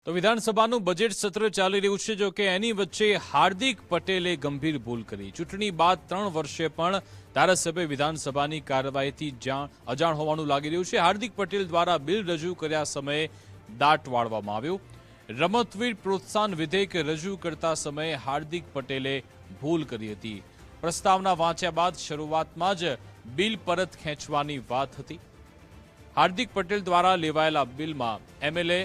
તો વિધાનસભાનું બજેટ સત્ર ચાલી રહ્યું છે, જો કે એની વચ્ચે હાર્દિક પટેલે ગંભીર ભૂલ કરી. ચૂંટણી બાદ 3 વર્ષે પણ ધારાસભ્ય વિધાનસભાની કાર્યવાહીથી અજાણ હોવાનું લાગી રહ્યું છે. હાર્દિક પટેલ દ્વારા બિલ રજૂ કર્યા સમયે દાટ વાળવામાં આવ્યો. રમતવીર પ્રોત્સાહન વિધેયક રજૂ કરતા સમયે હાર્દિક પટેલે ભૂલ કરી હતી. પ્રસ્તાવના વાંચ્યા બાદ શરૂઆતમાં જ બિલ પરત ખેંચવાની વાત હતી. હાર્દિક પટેલ દ્વારા લેવાયેલા બિલમાં એમએલએ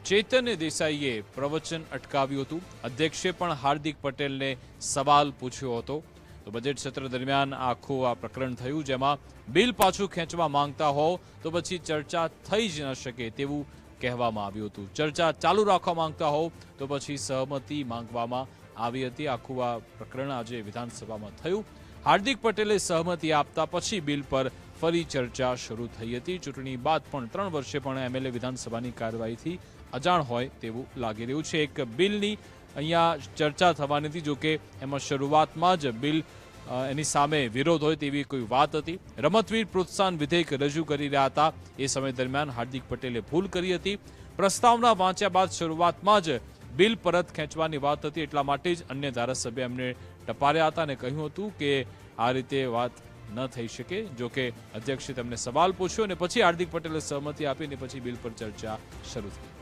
ચૈતન્ય દેસાઈએ પ્રવચન અટકાવ્યું હતું. અધ્યક્ષે પણ હાર્દિક પટેલને સવાલ પૂછ્યો હતો. તો બજેટ સત્ર દરમિયાન આખું આ પ્રકરણ થયું, જેમાં બિલ પાછું ખેંચવા માંગતા હોવ તો પછી ચર્ચા થઈ જ ન શકે તેવું કહેવામાં આવ્યું હતું. ચર્ચા ચાલુ રાખવા માંગતા હોવ તો પછી સહમતિ માંગવામાં આવી હતી. આખું આ પ્રકરણ આજે વિધાનસભામાં થયું. હાર્દિક પટેલે સહમતિ આપતા પછી બિલ પર ફરી ચર્ચા શરૂ થઈ હતી. ચૂંટણી બાદ પણ 3 વર્ષે પણ એમએલએ વિધાનસભાની કાર્યવાહીથી અજાણ હોય તેવું લાગી રહ્યું છે. એક બિલની અહીંયા ચર્ચા થવાની હતી, જોકે એમાં શરૂઆતમાં જ બિલ એની સામે વિરોધ હોય તેવી કોઈ વાત હતી. રમતવીર પ્રોત્સાહન વિધેયક રજૂ કરી રહ્યા હતા એ સમય દરમિયાન હાર્દિક પટેલે ભૂલ કરી હતી. પ્રસ્તાવના વાંચ્યા બાદ શરૂઆતમાં જ બિલ પરત ખેંચવાની વાત હતી, એટલા માટે જ અન્ય ધારાસભ્ય એમને ટપાર્યા હતા અને કહ્યું હતું કે આ રીતે વાત ન થઈ શકે. જોકે અધ્યક્ષે તેમને સવાલ પૂછ્યો અને પછી હાર્દિક પટેલે સહમતિ આપી અને પછી બિલ પર ચર્ચા શરૂ થઈ.